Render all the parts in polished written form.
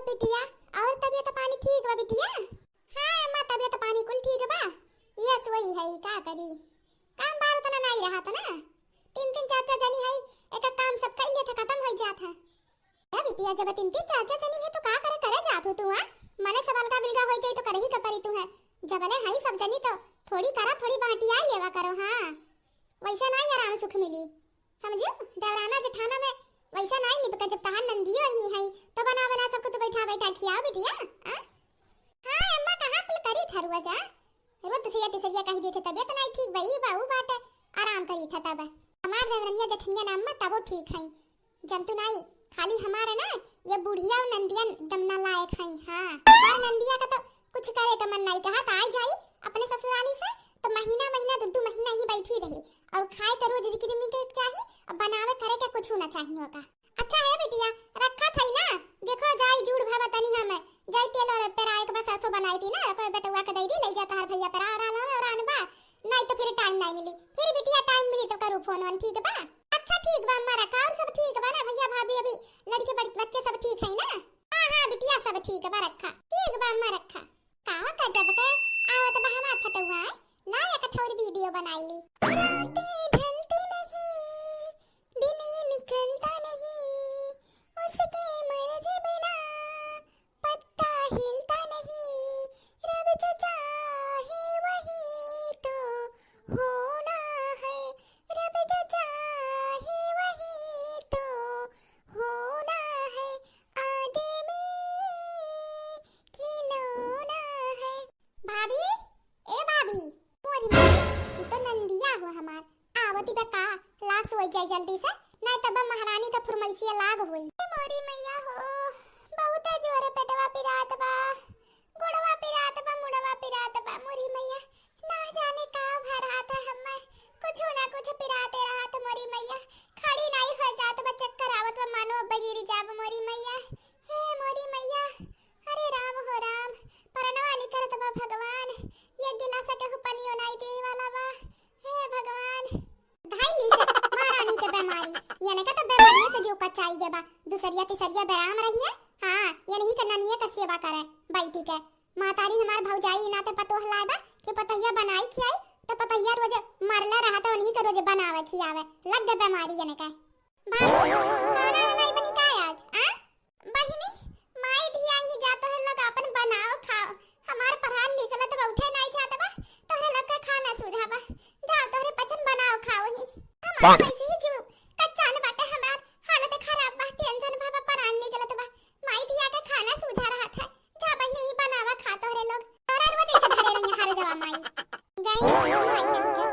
बिटिया, और तबीयत पानी ठीक बा बिटिया? हाँ अम्मा, तबीयत पानी कुल ठीक बा। यस वही है, का करी, काम बार उतना नहीं रहा था ना, तीन तीन चार चार जनी है, एक काम सब कर लिए थे, खत्म हो जात है। क्या बिटिया, जब तीन तीन चार चार जनी है तो का करे जात हो तू? हां मने सबल का बिलगा हो जाई तो करही का परी तू है, जबले है सब जनी तो थोड़ी करा, थोड़ी बाटिया लेवा करो। हां वैसा नहीं आराम सुख मिली, समझियो? देवराना जेठाना में वैसा नहीं निपका, जब तहां नंदियो ही है तो बना बना सबको तो बैठा खियाओ बिटिया। हां अम्मा, कहां कुल करी थरुआ जा, रोज तिसरिया कही देथे तबियत नहीं ठीक भई बाऊ बाटे, आराम करी था तब हमार देवरनिया जेठनिया नाम में तबो ठीक है, जंतु नहीं खाली हमारे ना ये बुढ़िया और नंदिया दम ना लायक है। हां पर नंदिया का तो कुछ करे का मन नहीं, कहा आ जाई अपने ससुराली से तो महीना महीना दो महीना ही बैठी रही, और खाए तो रोज रिक्री के चाहिए और बनावे करे के कुछ होना चाहिए होगा। अच्छा है बिटिया, रखा था ना, देखो जाई जूड़ भावा तनी हमें जाई तेल और पेराए के बस सरसों बनाई थी ना, कोई बेटुआ के दे दी ले जाता हर भैया पेरा रहा और आनबा, नहीं तो फिर टाइम नहीं मिली, फिर बिटिया टाइम मिली तो करू फोन ऑन, ठीक बा? अच्छा ठीक बा अम्मा, रखा और सब ठीक बा ना भैया भाभी, अभी लड़के बच्चे सब ठीक है ना? हां बिटिया सब ठीक बा, रखा ठीक बा अम्मा, रखा कावा का जब के आवत बा हमार फटुआ है, ला एक ठौर वीडियो बनाई ली। रातें ढलती नहीं, दिन निकलता नहीं, उसके मर्जी बिना पत्ता हिलता नहीं, रब जो चाहे वही तो होना है, रब जो चाहे वही तो होना है, आदमी खिलौना है। भाभी, ए भाभी, मोरी तो नंदिया हो हमार, आवती बका लाश हो जाए जल्दी से, नहीं तब महारानी का फरमाइशिया लाग हुई। मोरी मैया हो, बहुत जोरे पेटवा पिरात बा, गुड़वा पिरात बा, मुड़वा पिरात बा, मोरी मैया ना जाने का भरात हमें, कुछ ना कुछ पिराते रहा तो मोरी मैया खड़ी नहीं हो जात बा, चक्कर आवत बा, मानो बगिरी जाब मोरी मैया। हे मोरी मैया, अरे राम हो राम, परनवा निकलत बा भगवान, ये गिलास के पनियो नहीं दे वाला बा, हे भगवान। धाई से महारानी के बीमारी, यानी का तो बीमारी से जो कचाई के बा, दूसरिया तीसरिया बराम रही है। हां ये नहीं करना नहीं का सेवा करे बैठी के, मातारी हमार भौजाई ना तो पतो हलाए बा कि पतैया बनाई खियाई, तो पतैया रोज मरला रहा तो उन्हीं के रोज बनावे खियावे, लग गए बीमारी यानी का। भाभी खाना नहीं बनी का आज? बहिनी माई धिया ही जातो है लोग अपन बनाओ खाओ, हमार परान निकलत बा उठे नहीं जात बा, तोहरे लोग का खाना सुधा बा, जाओ तोहरे पचन बनाओ खाओ ही, हमार पैसे ही जो कच्चा न बाटे, हमार हालत खराब बा, टेंशन बा, परान निकलत बा, माई धिया के खाना सुधा रहा था, जा बहिनी ही बनावा खा तोहरे लोग, तोरा रोज ऐसे भरे रही हर जवा माई गई माई नहीं के,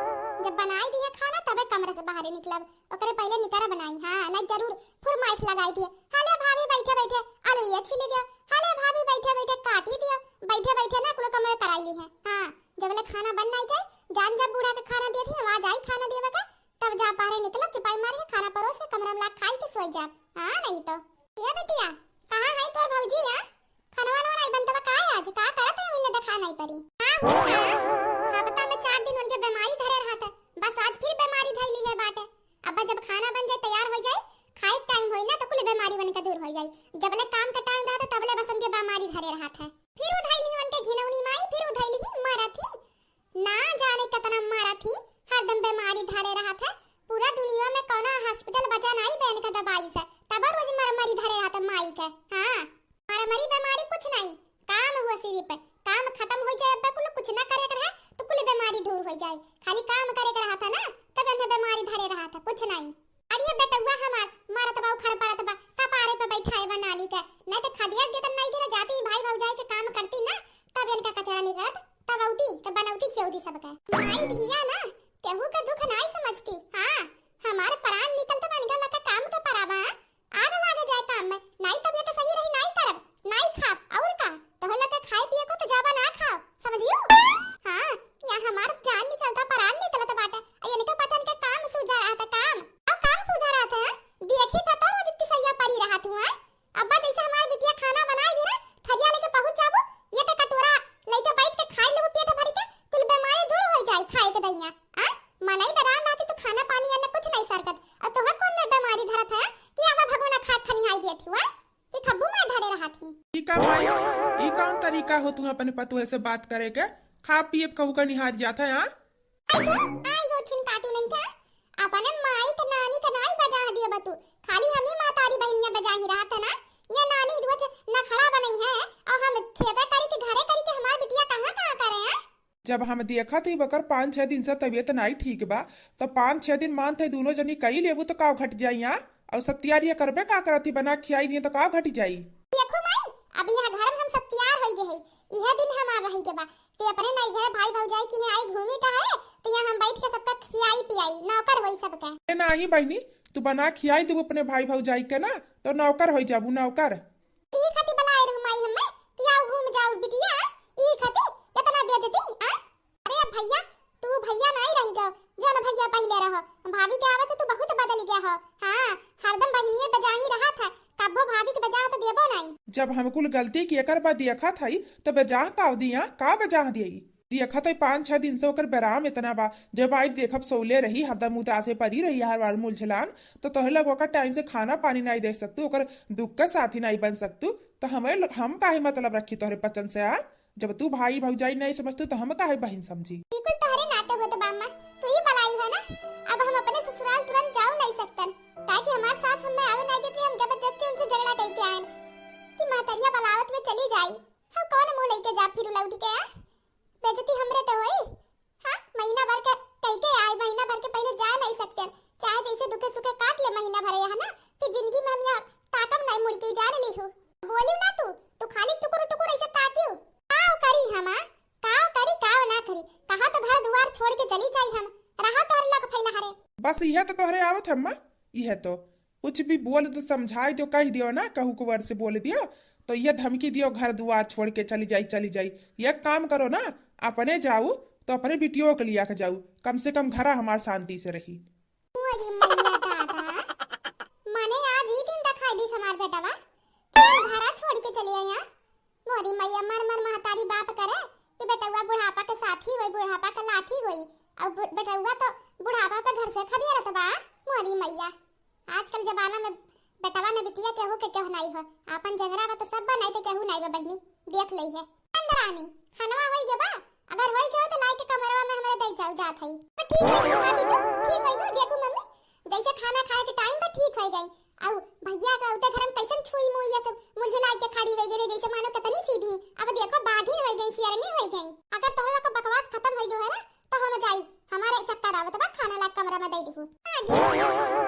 जब बनाई दिए खाना तबे कमरे से बाहर निकलब, ओकरे पहले निकारा बनाई। हां नहीं जरूर फरमाइश लगाई थी, हाले भाभी बैठे बैठे आलू ये छिले दियो, हाले भाभी बैठे बैठे काटी दियो, बैठे बैठे ना कुल कमरे कराई ली है। हां जबले खाना बन नहीं जाए, जान जब बूढ़ा के खाना दे थी आवाज आई खाना देवे का, तब जा बाहर निकलब, चिपाई मार के खाना परोस के कमरा में ला खाई के सोई जा। हां नहीं तो ये बिटिया कहां है तोर भौजी? खाना नहीं बनता का आज, का करत है मिले देखा नहीं परी। हां हुई का हफ्ता में 4 दिन उनके बीमारी धरे रहा था, बस आज फिर बीमारी धई ली है बाटे, अब जब खाना बन जाए तैयार हो जाए, खाए टाइम होई ना तो कुल बीमारी बन के दूर हो जाए, जबले काम का टाइम रहा था तबले बस उनके बीमारी धरे रहा था, फिर उधाई ली उनके घिनौनी माई, फिर उधाई ली मारा थी, ना जाने कितना मारा थी, हरदम बीमारी धरे रहा था, पूरा दुनिया में कौन हॉस्पिटल बचा नहीं बहन का दवाई से, तब रोज मरमरी धरे रहा था माई के। हां मरमरी बीमारी कुछ नहीं, काम हुआ सिरी पे, काम खत्म हो जाए अब कुछ ना करे रहा तो कुल बीमारी दूर हो जाए, खाली काम करे रहा था ना तब इन्हें बीमारी धरे रहा था, कुछ नहीं। अरे बेटुआ हमार मारत बा उखर पारत बा, कपारे पे बैठाए बा नानी के, नहीं तो खदिया देतन नहीं गिरा जाती, भाई भौजाई के काम करती ना तब इनका कचरा निकलत, तब औती तब बनौती खियौती सबके, माई धिया ना केहू का दुख नहीं समझती। हां हमार प्राण निकलत बन गया लका काम के परावा, आग लागे जाए काम में, नहीं तबीयत सही रही नहीं करब नहीं खाब और का तो लका खाए पिए को तो जाबा ना खाओ, समझियो? हां या हमार जान निकलता प्राण निकलत बाटे, यानी का पतन के काम सुझा रहा था, काम सुझा रहा था, देखी था तो रोज इतनी सैया परी रहा तू। अब्बा जैसे हमार बिटिया खाना बनाई दी ना, थरिया लेके पहुंच जाबो, ये के कटोरा लेके बैठ के खाई लेबो पेट भर के, कुल बीमारी दूर हो जाए खाए के दैया। मनई बराम का भाई ई कौन तरीका हो तू अपने पतोह से बात करे के? खा पिए कहू का निहार जाता है। आई गो चिंताटू नहीं क्या अपने माई के नानी के नाई बजा दिए बतू खाली हमी मातारी बहनिया बजा ही रहा था ना। ये नानी रोज नखड़ा बनई है और हम खेता करी के घरे करी के हमार बिटिया कहां करे हैं। जब हम देखा थी बकर 5-6 दिन से तबीयत नहीं ठीक बा तो 5-6 दिन मानते दोनों जनी कई लेबू तो का घट जाई। और सब तैयारी करबे का करती बना खियाई दिए तो का घट जाई। देखो माई अभी यहाँ घर में हम सब तैयार हो गए है यह दिन हमार रही के बा ते अपने नई घर भाई भौजाई की यहाँ आई घूमी का है तो यहाँ हम बैठ के सबका खियाई पियाई नौकर होई सबका। नहीं बहनी तू बना खियाई देबू अपने भाई भौजाई के ना तो नौकर हो जाबू नौकर। ई खती बनाए रहू माई हमें कि आओ घूम जाओ बिटिया ई खती इतना बेइज्जती आ। अरे भैया तू भैया नहीं रही गो जो न भैया पहले रहो भाभी के आवे से तू बहुत बदल गया हो। हां हरदम बहनिए बजा ही रहा था कब्बो भाभी के बजा तो देबो नहीं। जब हम कुल गलती की एकर बाद देखा थई तो बजा का दिया का बजा दिई देखा थई 5-6 दिन से ओकर बराम इतना बा जब आई देखब सोले रही हरदम उदासे परी रही हर बार मुलझलान तो तोहे लोग ओकर टाइम से खाना पानी नहीं दे सकतू ओकर दुख का साथी नहीं बन सकतू तो हम काहे मतलब रखी तोहरे पचन से। आ जब तू भाई भौजाई नहीं समझतू तो हम काहे बहन समझी। बिल्कुल तोहरे नाते हो तो बाम्मा तू ही बलाई है ना। अब हम अपने ससुराल तुरंत जाओ नहीं सकतन ताकि हमार सास हमें आवे नहीं देती हम जबरदस्ती उनसे झगड़ा करके आए कि मातरिया बलावत में चली जाई। हम कौन मुंह लेके जा फिर लौट के आ बेइज्जती हमरे तो होई। हां महीना भर का कह के आए महीना भर के पहले जा नहीं सकते चाहे जैसे दुखे सुखे काट ले महीना भर है ना फिर जिंदगी में हम यहाँ ताकम नहीं मुड़ के जाने ली हूं। बोलियो ना तू खाली टुकुर टुकुर ऐसे ताकियो काव करी हम काव करी काव ना करी कहा तो घर द्वार छोड़ के चली जाई हम रहा तो लोग फैला हरे। बस यह तो तोहरे आवत हम्मा यह तो कुछ भी बोल तो समझाई दो कह दियो ना कहू कुवर से बोल दियो तो यह धमकी दियो घर दुआर छोड़ के चली जाई। यह काम करो ना अपने जाऊ तो अपने बिटियों के लिया के जाऊ कम से कम घरा हमार शांति से रही। माने आज ही दिन दिखाई दी हमार बेटावा कि घरा छोड़ के चली आई। मोरी मैया मर महतारी बाप करे कि बेटवा बुढ़ापा के साथी होई बुढ़ापा का लाठी होई और बेटवा तो बुढ़ापा पे घर से खदिया बा। मोरी मैया आजकल जमाना में बेटवा ने बिटिया केहू के केहू नहीं हो अपन जंगरा बा तो सब बा नहीं तो केहू नहीं बा बहनी देख लई है। अंदरानी खानवा होई गे बा अगर होई गे तो लाई के कमरवा में हमरा दई जाओ जात हई ठीक है भाभी तो ठीक है गो देखो मम्मी जैसे खाना खाए के टाइम पे ठीक हो गई औ भैया का उते घर में कैसन छुई मुई ये सब मुझलाई के खड़ी रह गई जैसे मानो कितनी सीधी अब देखो बागिन हो गई सियारनी हो गई। अगर तोहरा का बकवास खत्म हो गयो है ना तो हम जाई हमारे चक्कर आवत बा खाना ला कमरा में दई दिहु आगे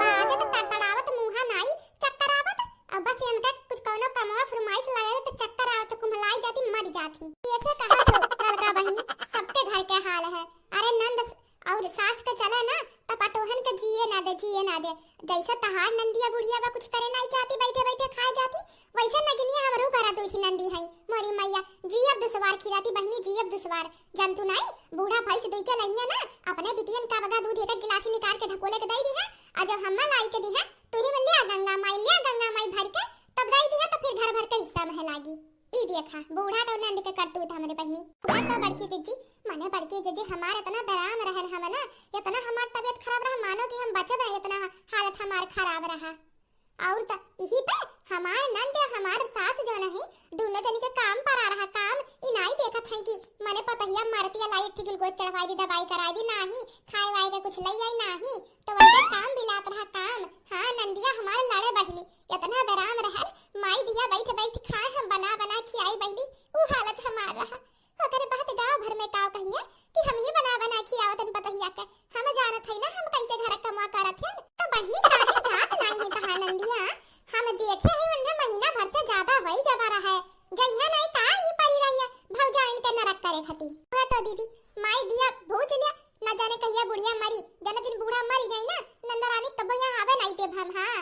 बाजे तो तड़तड़ावत मुंहा नाई चक्कर आवत अब बस इनका कुछ कोनो कमवा फरमाइश लगाए तो चक्कर आवत कुम्हलाई जाती मर जाती ऐसे कहा तो लड़का बहनी सबके घर के हाल है। अरे नंद और सास के चले ना तो पतोहन के जिए ना दे जैसे तहार नंदिया बुढ़िया बा कुछ करे नहीं चाहती बैठे बैठे खा जाती वैसे नगिनिया हमरो करा तो नंदी है। मोरी मैया जीव दुसवार खिलाती बहनी जीव दुसवार जंतु नहीं बूढ़ा भाई से दुई के नहीं है ना अपने बिटियन का बगा दूध एक गिलासी निकाल के ढकोले के दई दी है और जब हम्मा लाई के दी है तुरी में लिया गंगा माई भर के तब दई दी है तो फिर घर भर के हिस्सा में लागी। ई देखा बूढ़ा का नंद के करतूत हमरे बहनी पूरा तो बड़की जीजी माने बड़की जीजी हमार इतना बराम रहन हम ना इतना हमार तबीयत खराब रहा मानो कि हम बचे रहे इतना हालत हमार खराब रहा और त यही पे हमार नंद हमार सास जो नहीं दोनों जनी के काम पर आ रहा काम ई नहीं देखत है कि मने पतहिया मरती लाई एक टिकल चढ़वाई दी दवाई कराई दी नहीं खाए वाए के कुछ लई आई नहीं तो उनका काम बिलात रहा काम। हां नंदिया हमार लड़े बहनी इतना बराम रहन माई दिया बैठ खाए हम बना खियाई बहनी वो हालत हमार रहा ओकरे बात गांव भर में का कहिए कि हम ही बना खियावतन पतहिया के हम जानत है ना हम कैसे घर कमा करत है तो बहनी काहे जात नहीं है कहा नंदिया हम देखे है उन्हें महीना भर से ज्यादा होई जा रहा है जइया नहीं ता ही परी रही है भौजाइन के नरक करे खती हो तो दीदी माई दिया भूज लिया न जाने कहिया बुढ़िया मरी जन दिन बूढ़ा मरी गई ना नंदरानी तब यहां आवे नहीं दे हम। हां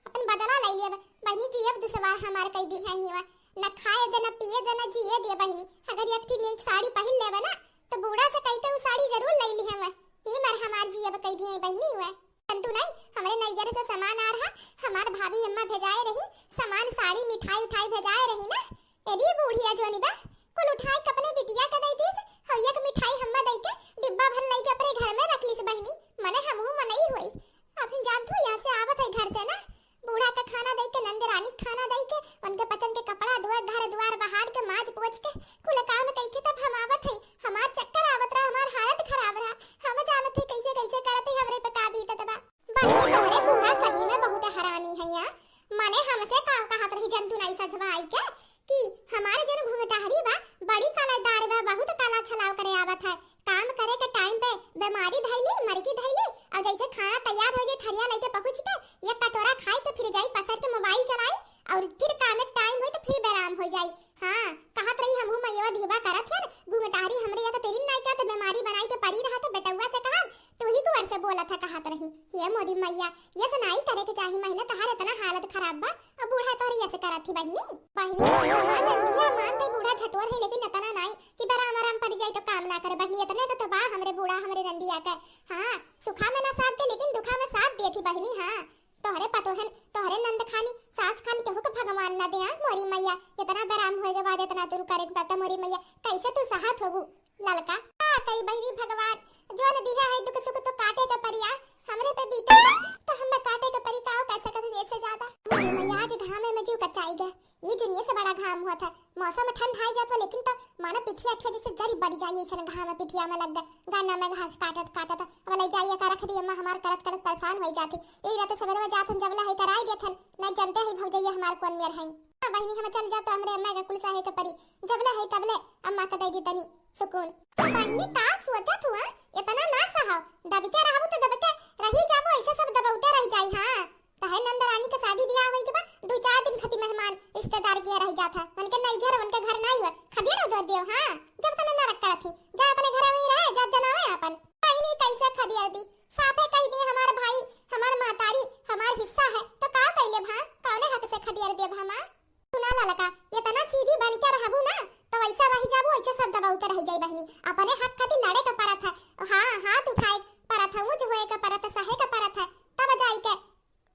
अपन बदला ले लिया बहनी जी अब दुसवार हमार कई दी है हुआ न खाए दे न पिए दे न जिए दे बहनी अगर एक ठी एक साड़ी पहन लेवे ना तो बूढ़ा से कई तो साड़ी जरूर ले ली हम ही मर हमार जी अब कई दी है बहनी हुआ तू नहीं हमारे नैगर से सामान आ रहा हमार भाभी अम्मा भेजाए रही सामान साड़ी मिठाई उठाई भेजाए रही ना यदि बूढ़िया जोनी बा कुल उठाई कपने बिटिया के दई दी और एक मिठाई हम्मा दई के डिब्बा भर लई के अपने घर में रख ली बहनी मने हमहू मनई होई अब जान तू यहां से आवत है घर से ना बूढ़ा का खाना दई के नंद रानी खाना दई के उनके पचन के कपड़ा धोए घर द्वार बहार के माज पोछ के कुल काम कइके तब हम आवत हई। हमार चक्कर आवत रहा, हमार हालत खराब रहा। हम जानत हई कैसे कैसे करत हई हमरे पे का बीतत बा। बहिनी तोहरे बूढ़ा सही में बहुत हरानी है या। माने हमसे का कहत रही जंतु नहीं सजवा आई के कि हमारे जन घुंघटाहरी बा बड़ी कालादार बा, बहुत काला छलाव करे आवत है। काम करे के टाइम पे बीमारी धइली, मरकी धइली और जैसे खाना तैयार हो जाए थरिया लेके पहुंच के या कटोरा खाई के फिर जाई पसर के मोबाइल चलाई और फिर काम में टाइम होई तो फिर बेराम हो जाई। हां कहत रही हमहू मैया धीबा करत है घुंघटाहरी हमरे या तो तेरी नहीं करत बीमारी बनाई के परी रहा तो बेटौआ से कहा तू ही कुंवर से बोला था कहत रही ये मोरी मैया ये सुनाई करे के चाही महीना तहार इतना हालत खराब बा अब बूढ़ा तोहरी ऐसे करत थी बहिनी। बहिनी हमार नंदिया मानते बूढ़ा झटोर है लेकिन इतना नहीं कि बेराम आराम पड़ जाए तो काम ना करे। बहिनी इतने तो बा हमरे बूढ़ा हमरे नंदिया का। हां सुखा में ना साथ दे लेकिन दुखा में साथ देती बहिनी। हां तोहरे पतोहन तोहरे नंद खानी सास खानी केहू के भगवान ना दे मोरी मैया। इतना बेराम होए के बाद इतना दूर करे के पता मोरी मैया कैसे तू सहत होबू ललका का कई बहिनी भगवान जो न दिया है दुख सुख तो काटे के परिया हमरे पे बीते तो हम काटे के परी काओ कैसे कर दे से ज्यादा मोरी मैया आज घाम में जीव कचाई गए। ये दुनिया से बड़ा घाम हुआ था। मौसम ठंड आई जाता लेकिन तो माना पिठिया अच्छा जैसे जरी बढ़ जाई ऐसे घाम में पिठिया में लग गए गाना में घास काटत काटत अब ले जाइए का रख दी अम्मा हमार करत करत परेशान हो जाती। एक रात सवेरे में जाथन जबला है कराई देथन न जानते ही भौजैया हमार कौन मेर है। बहिनी हम चल जात हमरे अम्मा का कुल साहे के परी जबला है तबले अम्मा का दे दी तनी सुकून। बहिनी का सोचत हुआ इतना ना सहाव दब के रहबू तो दब के रही जाबो ऐसे सब दबौते रह जाई। हां तहे नंदरानी के शादी ब्याह होई के बा 2-4 दिन खती मेहमान रिश्तेदार के रह जाता उनके उनके घर नहीं हुआ खदी रह दो देव। हां जब तक ना रखता थी जा अपने घर में ही रहे जा जनावे अपन बहिनी कैसे खदी दी साफे कह दी हमार भाई हमार मातारी हमार हिस्सा है तो का कइले भा कौने हक से खदी देव हमा सुना ललका इतना सीधी बन के रहबू ना तो वैसा रह जाबू ऐसे सब दबाउते रह जाई बहिनी अपने हक खातिर लड़े के परत है। हां हाथ उठाए परत है ऊंच होए के परत सहे के परत है तब जाई के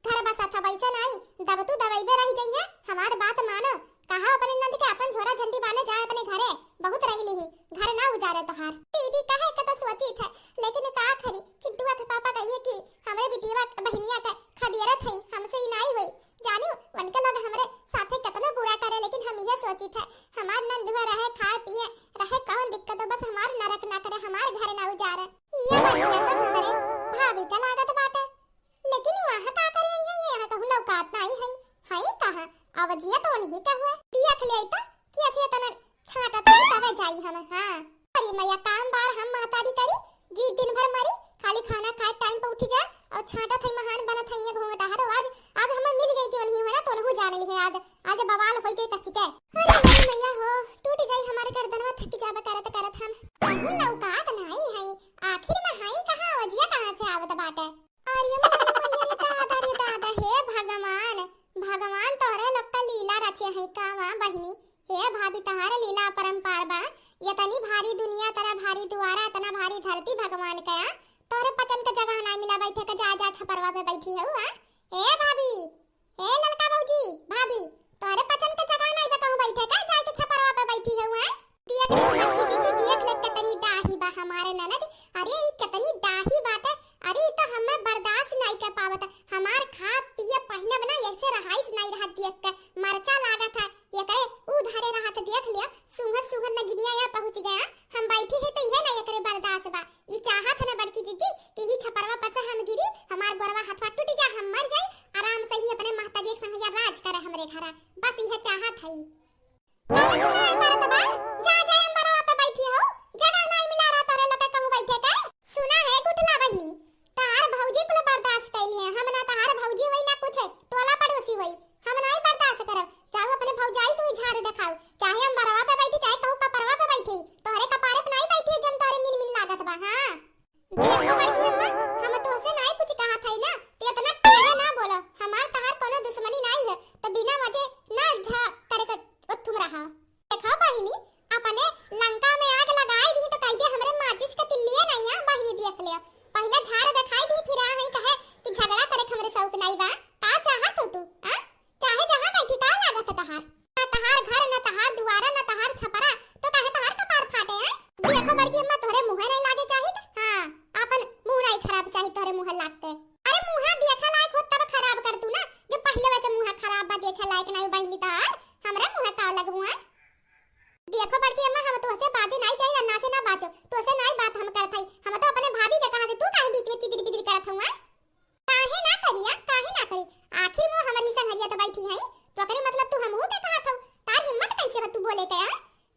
घर बसा था वैसे नहीं दब तू दवाइबे रह जाइए। हमार बात मानो कहा अपने नंद के अपन झोरा झंडी बाने जाए अपने घरे बहुत रही ली घर ना उजारे तहार दीदी कहे के तो सोची थे लेकिन का खरी चिंटुआ के पापा कहिए कि हमरे बिटिया बहनिया के खदियरा थई हमसे ही नहीं हुई जानी उनके लोग हमरे साथे कितना बुरा करे लेकिन हम ये सोची थे हमार नंद हुआ रहे खाए पिए रहे कौन दिक्कत हो बस हमार नरक ना करे हमार घर ना उजारे ये बात तो हमरे भाभी का लागत बाटे लेकिन वहां का करे है ये कहू लौकात नहीं है कहां अवजिया तो नहीं का हुआ देख ले तो कि ऐसे तना छाटा तवे जाई हम। हां अरे मैया काम बार हम मातारी करी जी दिन भर मरी खाली खाना खाए टाइम पे उठी जा और छाटा थई महान बनत है ये घोंघटाहरो आज हमें मिल गई कि नहीं है तो नहीं जाने है आज बवाल हो जाए कसी के। अरे मैया हो टूट जाई हमारे गर्दनवा थक जाबे करत करत हम कहू लौकात नहीं है आखिर में हाई कहां अवजिया कहां से आवत बाटे। अरे मैया दादा हे भगवान भगवान तोहरे लगता लीला रचे है का मां बहिनी हे भाभी तहारे लीला परंपार बा ये तनी भारी दुनिया तरा भारी दुआरा तना भारी धरती भगवान कया तोरे पतन के जगह ना मिला बैठे के जा छपरवा पे बैठी है हुआ ए भाभी ए ललका भौजी भाभी तोरे पतन के जगह नहीं बताऊं बैठे का जाए के छपरवा पे बैठी है हुआ देख लड़की जी देख ले कितनी डाही बा हमारे ननद। अरे ये कितनी डाही बात है अरे तो हमें बर्दाश्त नहीं कर पावत हमार खा पिए पहने बना ऐसे रहाइस नहीं रहा देख के मरचा लागा था ये करे उधारे रहा था देख लिया सुंघत न गिनिया या पहुंच गया हम बैठी है तो ये नहीं करे बर्दाश्त बा ये चाहत न बड़की जीजी कि ही छपरवा पर से हम गिरी हमार गोरवा हाथवा टूट जा हम मर जाए आराम से ही अपने माता जी के संग या राज करे हमरे घरा बस ये चाहत है। कौन सुना है बात बा जा हम बरवा पे बैठी हो जगह नहीं मिला रहा तोरे लोग कहूं बैठे का सुना है गुटला बहिनी तार भौजी कुल बर्दाश्त कैली है हम ना तार भौजी वही ना कुछ टोला पड़ोसी वही हम नहीं बर्दाश्त करब चाहे अपने भौजाई से झाड़ दिखाओ चाहे हम बरवा पे बैठी चाहे कहू कपरवा पे बैठी तोरे कपारे पे नहीं बैठी जन तोरे मिन लागत बा। हां देखो बड़की अम्मा हम तो से नहीं कुछ कहा था ना तो इतना टेढ़े ना बोलो हमार तार कोनो दुश्मनी नहीं है तो बिना वजह ना झा करे के तुम रहा देखो बहिनी अपने लंका में आग लगाई दी तो कह दे हमरे माचिस के तिल्लिए नहीं है बहिनी देख ले पहले झाड़ दिखाई दी फिर आ है कहे कि झगड़ा करे हमरे शौक नहीं बा का चाहत हो तू हां चाहे जहां बैठी का लागत तहार ना तहार घर ना तहार दुआरा ना तहार छपरा तो कहे तहार कपार फाटे है। देखो बड़की अम्मा तोरे मुंह नहीं लागे चाहिए। हां अपन मुंह नहीं खराब चाहिए तोरे मुंह लागते अरे मुंह देखा लायक हो तब खराब कर तू ना जो पहले वैसे मुंह खराब बा देखे लायक नहीं बहिनी तहार हमरे मुंह का लगबू है क्या?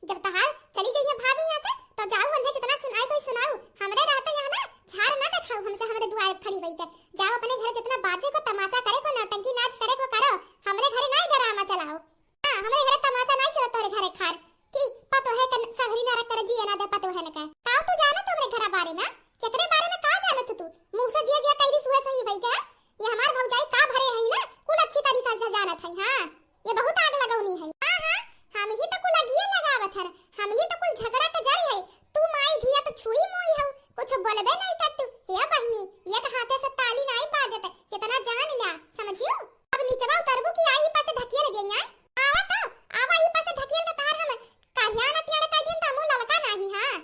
जब तहार चली जाइए भाभी यहाँ से तो जाओ अंधे जितना सुनाए कोई सुनाओ, हमरे रहते यहाँ ना झाड़ ना दिखाओ हमसे हमरे दुआर खड़ी रही के। जाओ अपने घर जितना बाजे को तमाशा करे को नौटंकी नाच करे को करो, हमरे घरे नहीं ड्रामा चलाओ। हां हमरे घरे तमाशा नहीं चलत तोरे घरे खार की पतो है कि सगरी ना कर जी ना दे पतो है न का का तू जानत हमरे घर बारे में केकरे बारे में का जानत तू मुंह से जे जे कह दी सुए सही भई क्या? ये हमार भौजाई का भरे है ना कुल अच्छी तरीका से जानत है। हां ये बहुत आग लगाउनी है। हां हां हम ही तो कुल अगिए लगावत है, हम ही तो कुल झगड़ा के जरी है। तू माई धिया तो छुई मुई हो कुछ बोलबे नहीं कर तू। हे बहिनी एक हाथे से ताली नहीं बाजत कितना जान लिया समझियो। अब नीचवा उतरबू की आई पासे ढकिए लगे यहाँ आवा तो आवा ही पासे ढकिए तो तार हम काहिया ना टियाड़ा कह दिन त मुंह ललका नहीं। हां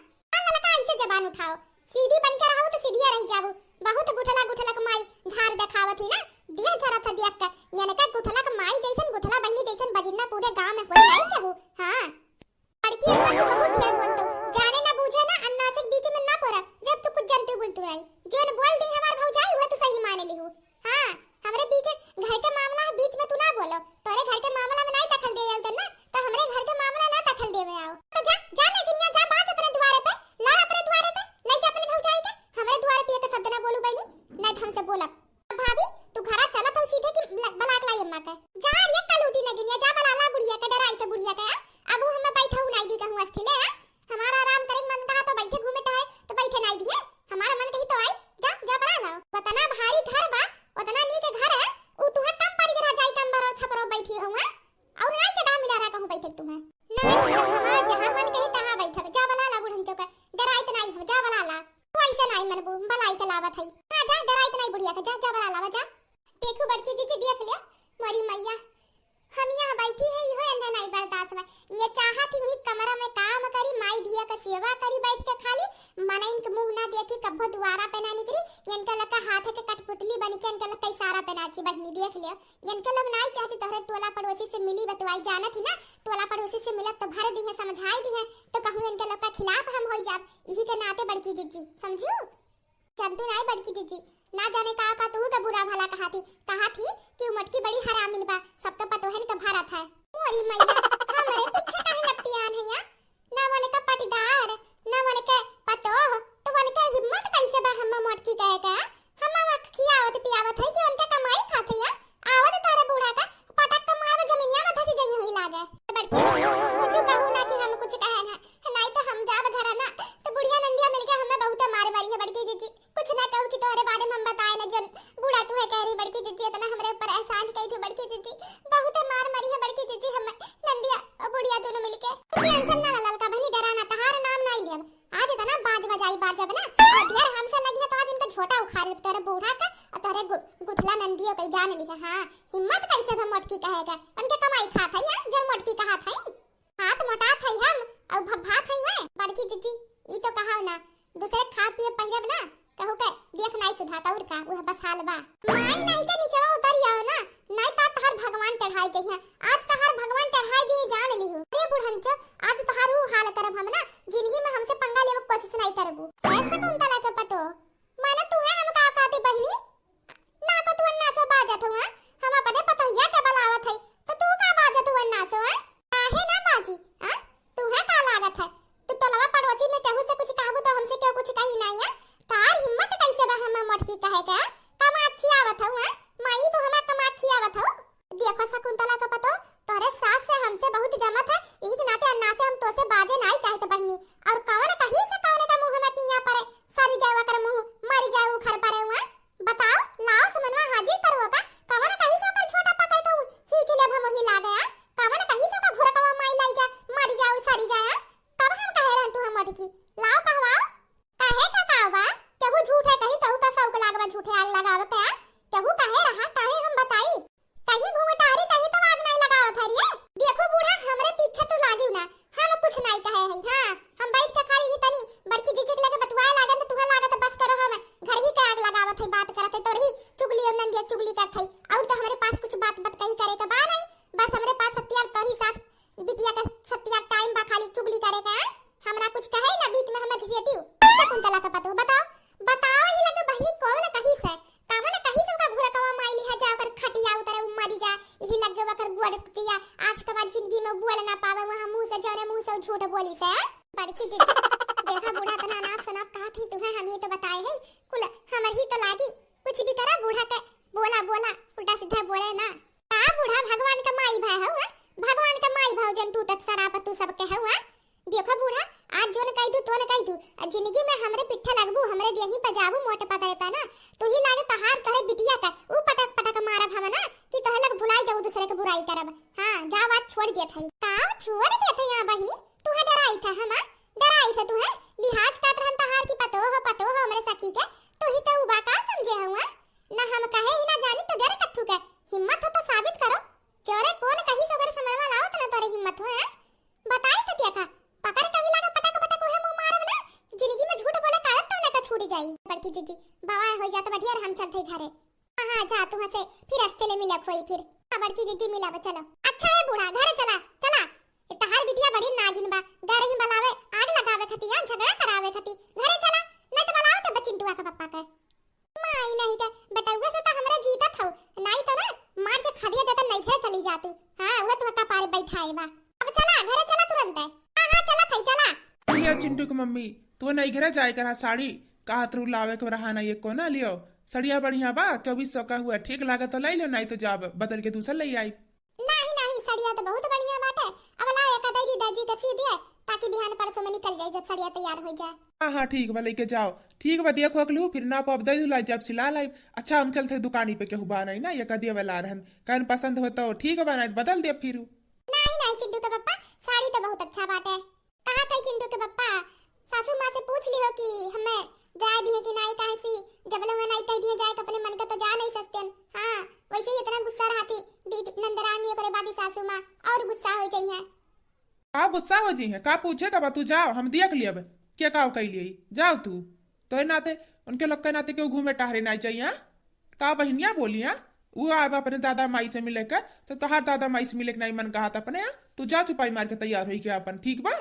ललका ऐसे जबान उठाओ सीधी बन के रहो तो सीधी रह जाबू। बहुत गुठला गुठला के माई झाड़ दिखावत ही ना दिया जरा था दिया का यानी का गुठला के माई जैसन गुठला बहनी जैसन बजिन्ना पूरे गांव में होई नहीं केहू। हां लड़की मत बहुत ढेर बोलतो जाने ना बूझे ना अन्ना से बीच में ना पड़ा जब तू कुछ जानते बोलतू रही जोन बोल दी हमार भौजाई हुआ तो सही मान ली हूं। हां हमरे बीच घर के मामला है बीच में तू ना बोलो तोरे घर के मामला में नहीं दखल दे तो ना तो हमरे घर के मामला ना दखल देवे आओ तो जा जा ना दुनिया जा बात अपने द्वारे पे ला अपने द्वारे पे नहीं जा अपने भौजाई के हमरे द्वारे पे एक शब्द ना बोलू बहनी नहीं तो हमसे बोला भाभी तू घरा चला तो सीधे की बलाक लाई अम्मा का जा ये कलूटी न गिनिया जा बलाला बुढ़िया का डराई तो बुढ़िया का अब हम बैठा हूं नहीं दी कहूं अस्थिले हमारा आराम करे मन कहा तो बैठे घूमे तो है तो बैठे नहीं दिए हमारा मन कही तो आई जा जा बला लाओ उतना भारी घर बा उतना नी के घर है उ तुहा कम पड़ के रह जाई कम बारो छपरो बैठी हूं और नहीं जगह मिला रहा कहूं बैठे तुम्हें नहीं हमारा जहां मन कही तहां बैठे जा बला ला बुढ़न चौका डराई तो नहीं हम जा बला ला तू ऐसा नहीं मनबू बलाई के लावत है। हां जा डराई तो नहीं बुढ़िया का जा जा बला लावा जा देखो बड़की जी देख लिया मोरी मैया हम यहाँ बैठी है इहो अंधा नहीं बर्दाश्त में ये चाहत ही कमरा में काम करी माई धिया का सेवा करी बैठ के खाली मन इनके मुंह ना देखी कब्बो दुआरा पे ना निकली इनके लका हाथ के कटपुतली बन के इनके लका इशारा पे नाची बहनी देख लियो इनके लोग नहीं चाहते तोहरे टोला पड़ोसी से मिली बतवाई जाना थी ना टोला पड़ोसी से मिलत तो भर दी है समझाई दी है तो कहूं इनके लोग का खिलाफ हम हो जाब यही के नाते बड़की जीजी समझियो चंदू नहीं बड़की जीजी ना जाने का तू का बुरा भला कहा थी कि मटकी बड़ी हरामिन बा सब तो पतो है न तो भारत है मोरी मैया हमरे पीछे काहे लपटी आन है या ना मने का पटीदार ना मने का पतो तो मने का हिम्मत कैसे बा हम मटकी कहे का हम खियावत पियावत है कि उनका कमाई खाते या आवत तारे बूढ़ा का पटक का मार जमीनिया में धसी जई हुई लागे बड़की कुछ कहू ना कि हम कुछ कहे ना नहीं तो हम जाब घरा ना तो बुढ़िया नंदिया मिलके हमें बहुत मार मारी है बड़की जीजी कुछ ना कहू कि तोहरे बारे में हम बताए ना जन बूढ़ा तू है कह रही बड़की जीजी इतना हमरे ऊपर एहसान कई थी बड़की जीजी बहुत मार मारी है बड़की जीजी हम नंदिया और बुढ़िया दोनों मिलके टेंशन ना ललका बहनी डराना तहार नाम नहीं लेब आज इतना बाज बजाई बाज जब ना और ढेर हमसे लगी है तो आज उनका छोटा उखाड़ तेरे बूढ़ा का और तेरे गुठला नंदियो कई जान ली है। हां हिम्मत कैसे हम मटकी कहेगा उनके कमाई खात है या जन मटकी कहा था हाथ मोटा था हम और भभा था मैं बड़की जीजी ई तो कहाव ना दूसरे खा पिए पहिरब ना कहू के देख नहीं सुधाता और का वह बस हाल बा माई नहीं के नीचवा उतर आओ ना नहीं ता तहार भगवान चढ़ाई जइहा आज तहार भगवान चढ़ाई दी जान लीहु रे बुढ़न च आज तहार उ हाल करब हम ना जिंदगी में हमसे पंगा लेवे कोशिश नहीं करबू ऐसा कौन तला के पतो माने तू है हम का कहती बहनी ना को तू अन्ना से बाजत हुआ हम अपने पतैया के बलावत है तो तू का बाजत हुआ अन्ना से काहे ना बाजी हां तू है का लागत है तू टलवा पड़ोसी में कहू से कुछ कहबू तो हमसे क्यों कुछ कही नहीं है तार हिम्मत कैसे बा हम मटकी कहे का कमाखी आवत हूं माई तो हमें कमाखी आवत हो देखो शकुंतला का पतो तोरे सास से हमसे बहुत जमत है यही के नाते अन्ना से हम तो से बाजे नहीं चाहते बहनी और कौन कहीं से कौन का मुंह में पिया पड़े सारी जावा कर मुंह मर जाऊ खर पड़े हुआ बताओ लाओ समनवा हाजिर करो का कौन कहीं से कर छोटा पकड़ तो खींच ले हम ही ला गया कौन कहीं से का घुरकवा माई लाई जा मर जाऊ सारी जाया कब हम कहे रहन तू हम मटकी लाओ कहवाओ काहे का कावा केहू झूठ है कहीं कहू का सौक लागवा झूठे आग लगावत है केहू काहे रहा काहे हम बताई कहीं घूमटारी कहीं तो आग नहीं लगावत हरिया देखो बूढ़ा हमरे पीछे तू लागिव ना हम कुछ नहीं कहे है हां हम बैठ के खाली ही तनी बड़की जीजी के लगे बतवाए लागन तो तुहा लागत बस करो हम घर ही के आग लगावत है बात करत है तोरही चुगली और नंदिया चुगली करत है और तो हमरे पास कुछ बात कही करे का बा नहीं बस हमरे पास सत्यार तोरही सास बिटिया का सत्यार टाइम बा खाली चुगली करे का हमरा कुछ कहे ना बीच में हम घिसेटियो शकुंतला का पतो बताओ ही लगे बहनी कौन कहीं से कामन कहीं से का घुरा कवा माइली है जा कर खटिया उतर मरी जा यही लगे वकर गुड़ टुटिया आज के बाद जिंदगी में बोल ना पावे वहां मुंह से जौने मुंह से झूठ बोली से बड़की दीदी देखा बूढ़ा तना नाप सनाप कहा थी तुम्हें हम ये तो बताए है कुल हमर ही तो लागी कुछ भी करा बूढ़ा के बोला बोला उल्टा सीधा बोले ना का बूढ़ा भगवान का माई भाई हुआ भगवान का माई भाव जन टूटत सराप तू सब के हुआ देखो बूढ़ा आज जोन कह दू तो न कह दू जिंदगी में हमरे पिट्ठे लगबू हमरे देही पजाबू मोटे पतरे पे ना तू ही लागे तहार करे बिटिया का ऊ पटक पटक मारब हम ना कि तोहे लग भुलाई जाऊ दूसरे के बुराई करब हां जा बात छोड़ देत हई का छोड़ देत हई हां बहिनी तू है डराई था हम डराई था तू है लिहाज काट रहन तहार की पतो हो हमरे सखी के तू ही तो उबा का समझे हुआ ना हम कहे ही ना जानी तो डर कथू के हिम्मत हो तो साबित करो चोरे कौन कही सगर समरवा लाओ त ना तोरे हिम्मत हो बताई तो क्या का पकड़ कहीं लगा पटक पटक उहे मुंह मारब ना जिंदगी में झूठ बोले कागज तो ना का छूट जाई बड़की जीजी बवाल हो जात बढ़िया हम चलते घरे हां जा तू से फिर रास्ते ले मिलब होई फिर बड़की जीजी मिलब चलो अच्छा है बूढ़ा घरे चला चला तहार बिटिया बड़ी नागिन बा डर ही बलावे आग लगावे खती या झगड़ा करावे खती घरे चला न तो बलाओ तो बचिंटुआ का पप्पा के माई नहीं के बटउआ से तो हमरा जीतत हौ नहीं तो ना मार के खदिया देता नहीं खे चली जा तू हां वो तो हटा पार बैठाए बा अब चला घरे चला तुरंत हां चला थई चला लियो चिंटू की मम्मी तो नहीं घरे जाए करा साड़ी कहा तू लावे के रहा ना ये को ना लियो सड़िया बढ़िया बा 2400 का हुआ ठीक लागे तो ले लो नहीं तो जाब बदल के दूसरा ले आई नहीं सड़िया तो बहुत बढ़िया बात है अब ला एक दादी दादी का सी दिए ताकि बिहान परसों में निकल जाए जब सड़िया तैयार हो जाए हाँ ठीक बा लेके जाओ ठीक बा देखो अगलू फिर ना पब दे ला जब सिला लाई अच्छा हम चलते दुकानी पे केहू बा नहीं ना ये कदिया वाला रहन कहन पसंद हो तो ठीक बा नहीं बदल दे फिर नहीं चिंटू के पप्पा साड़ी तो बहुत अच्छा बात है कहा था चिंटू के पप्पा सासू माँ से पूछ लियो कि हमें जाए दिए कि नहीं काहे सी जब लोग नहीं कह दिए जाए तो अपने मन का तो जा नहीं सकते हां वैसे ही इतना गुस्सा रहती दीदी नंदरानी करे बादी सासू माँ और गुस्सा हो जाई है का गुस्सा हो जी है का पूछेगा बा तू जाओ हम देख लियब क्या का कह लिए जाओ तू तो नाते उनके लोग के नाते क्यों घूमे टहरे नहीं चाहिए का बहनिया बोलिया वो आब अपने दादा माई से मिले के तो तहार दादा माई से मिले के नहीं मन कहा था अपने तू जा तू पाई मार के तैयार होई के अपन ठीक बा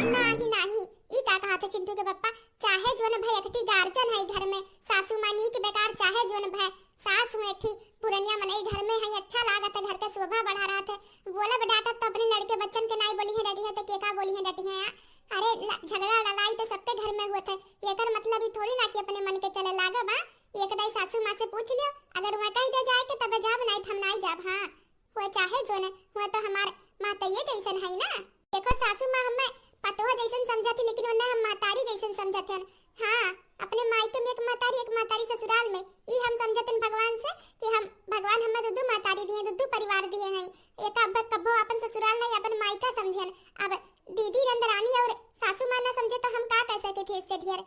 नहीं ई का कहा था चिंटू के पप्पा चाहे जोन भाई एकटी गार्जियन है घर में सासू मानी के बेकार चाहे जोन भाई सास में थी पुरनिया मनई घर में है अच्छा लागत है घर का शोभा बढ़ा रहा था बोले बेटा तो अपने लड़के बच्चन के नहीं बोली है डटी है तो के का बोली है डटी है अरे झगड़ा लड़ाई तो सबके घर में हुआ था एकर मतलब ई थोड़ी ना कि अपने मन के चले लागा बा एक दाई सासू माँ से पूछ लियो अगर वह कह दे जाए के तब जाब नहीं हम नहीं जाब हां वो चाहे जोन वो तो हमार मातैये जैसन है ना देखो सासू माँ हमें पतोह जैसन समझती लेकिन उन्हें हम मातारी जैसन समझते हैं हां अपने मायके में एक मातारी ससुराल में ई हम समझते भगवान से कि हम भगवान हमें दुदू मातारी दिए दुदू परिवार दिए हैं एक अब कबो अपन ससुराल नहीं अपन मायका समझन अब दीदी नंदरानी और सासू मां ना समझे तो हम का कह सके थे इससे ढेर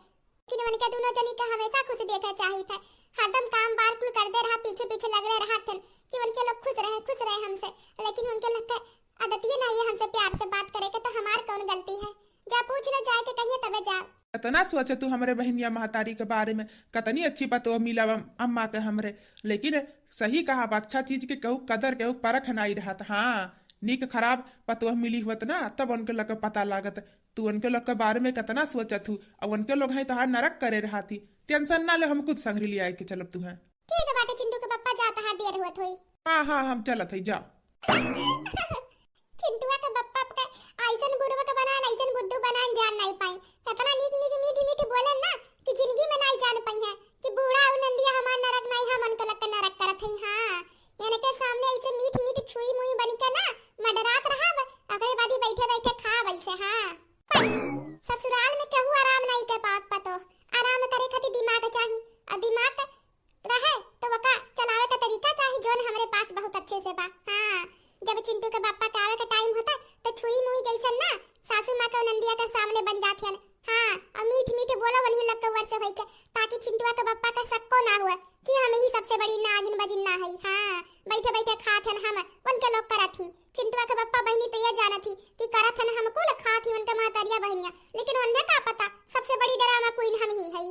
कि मन के दोनों जनी का हमेशा खुश देखा चाहिए था हरदम काम बार कुल करते रहा पीछे लगले रहा थे कि उनके लोग खुश रहे हमसे लेकिन उनके लोग का आदत ये नहीं है हमसे प्यार से बात करे के तो हमार कौन गलती है जा पूछ ले जाए के कहिए तबे जा कतना सोचे तू हमरे बहनिया महतारी के बारे में कतनी अच्छी पतो मिला अम्मा के हमरे लेकिन सही कहा अच्छा चीज के कहू कदर कहू परख नहीं रहा हाँ निक खराब पतो मिली हुआ ना तब उनके लोग पता लागत तू उनके लोग के बारे में कतना सोचत हूँ अब उनके लोग है तहार नरक करे रहा थी टेंशन ना ले हम खुद संगरी ले आए के चलब तू है ठीक है बाटे चिंटू के पप्पा जाता है देर हुआ थोई हाँ हम चलत है जाओ चिंटुआ के बप्पा का आइसन बुरवा का बना आइसन बुद्धू बना जान नहीं पाई कितना नीक मीठी बोले ना कि जिंदगी में नहीं जान पाई है कि बूढ़ा और नंदिया हमार नरक नहीं हम उनका लग नरक करत है हां यानी के सामने ऐसे मीठ छुई मुई बन के ना मडरात रहा अगले बादी बैठे खा वैसे हां ससुराल में कहू आराम नहीं के पात पतो आराम करे खातिर दिमाग चाहिए और दिमाग रहे तो वका चलावे का तरीका चाहिए जोन हमरे पास बहुत अच्छे से बा हां जब चिंटू के पापा का आवे का टाइम होता तो छुई मुई जैसन ना सासू माँ का नंदिया के सामने बन जाते हैं हाँ और मीठ बोलो वही लोग के वर्ष होई के ताकि चिंटुआ के पापा का सक्को ना हुआ कि हम ही सबसे बड़ी नागिन बजिन्ना है हाँ बैठे खात हैं हम उनके लोग करत थी चिंटुआ के पापा बहनी तो ये जाना थी कि करत हैं हमको खात ही उनके महतरिया बहनिया लेकिन उन्हें क्या पता सबसे बड़ी ड्रामा क्वीन हम ही है